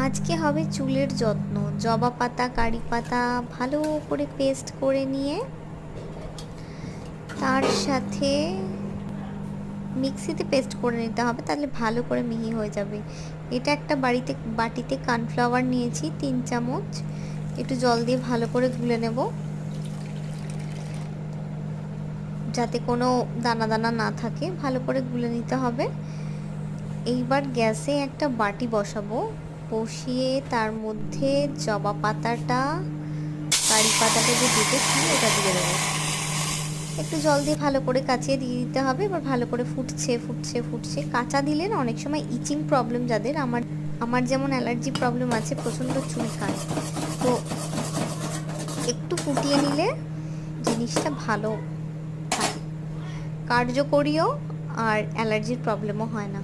আজকে হবে চুলের যত্ন। জবা পাতা, কারি পাতা ভালো করে পেস্ট করে নিয়ে তার সাথে মিক্সিতে পেস্ট করে নিতে হবে, তাহলে ভালো করে মিহি হয়ে যাবে। এটা একটা বাটিতে কর্নফ্লাওয়ার নিয়েছি 3 চামচ। একটু জল দিয়ে ভালো করে গুলে নেব যাতে কোনো দানা দানা না থাকে, ভালো করে গুলে নিতে হবে। এইবার গ্যাসে একটা বাটি বসাবো, বসিয়ে তার মধ্যে জবা পাতাটা, কারি পাতাটা যে বেটেছি ওটা দিয়ে দেবো। একটু জল দিয়ে ভালো করে কাচিয়ে দিয়ে দিতে হবে। এবার ভালো করে ফুটছে ফুটছে ফুটছে। কাঁচা দিলে না অনেক সময় ইচিং প্রবলেম, যাদের আমার যেমন অ্যালার্জি প্রবলেম আছে, প্রচণ্ড চুলকায়, তো একটু ফুটিয়ে নিলে জিনিসটা ভালো থাকে, কার্যকরীও, আর অ্যালার্জির প্রবলেমও হয় না।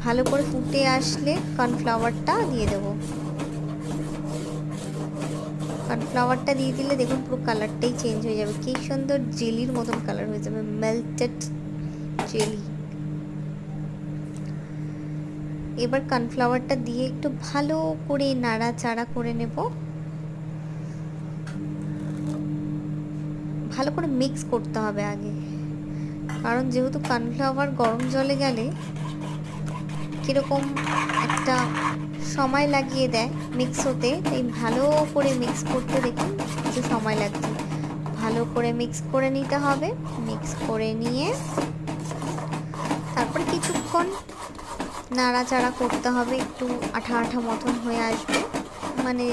ভালো করে ফুটে আসলে কর্নফ্লাওয়ারটা দিয়ে দেবো। কর্নফ্লাওয়ারটা দিয়ে দিলে দেখুন পুরো কালারটাই চেঞ্জ হয়ে যাবে, কি সুন্দর জেলির মতন কালার হয়ে যাবে, মেল্টেড জেলি। এবার কর্নফ্লাওয়ারটা দিয়ে একটু ভালো করে নাড়াচাড়া করে নেব, ভালো করে মিক্স করতে হবে আগে, কারণ যেহেতু কর্নফ্লাওয়ার গরম জলে গেলে কীরকম একটা সময় লাগিয়ে দেয় মিক্স হতে, তাই ভালো করে মিক্স করতে দেখুন একটু সময় লাগছে। ভালো করে মিক্স করে নিতে হবে। মিক্স করে নিয়ে তারপরে কিছুক্ষণ নাড়াচাড়া করতে হবে, একটু আঠা আঠা মতন হয়ে আসবে, মানে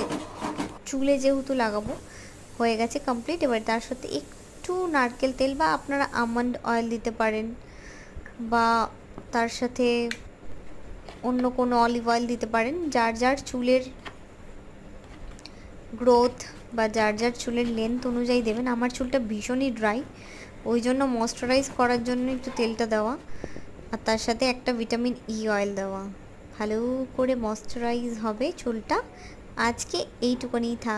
চুলে যেহেতু লাগাবো। হয়ে গেছে কমপ্লিট। এবার তার সাথে একটু নারকেল তেল বা আপনারা আমন্ড অয়েল দিতে পারেন, বা তার সাথে অন্য কোনো অলিভ অয়েল দিতে পারেন, যার যার চুলের গ্রোথ বা যার যার চুলের লেন্থ অনুযায়ী দেবেন। আমার চুলটা ভীষণই ড্রাই, ওই জন্য ময়শ্চারাইজ করার জন্য একটু তেলটা দেওয়া, আর তার সাথে একটা ভিটামিন ই অয়েল দেওয়া। ভালো করে ময়শ্চারাইজ হবে চুলটা। আজকে এইটুকুনি থাক।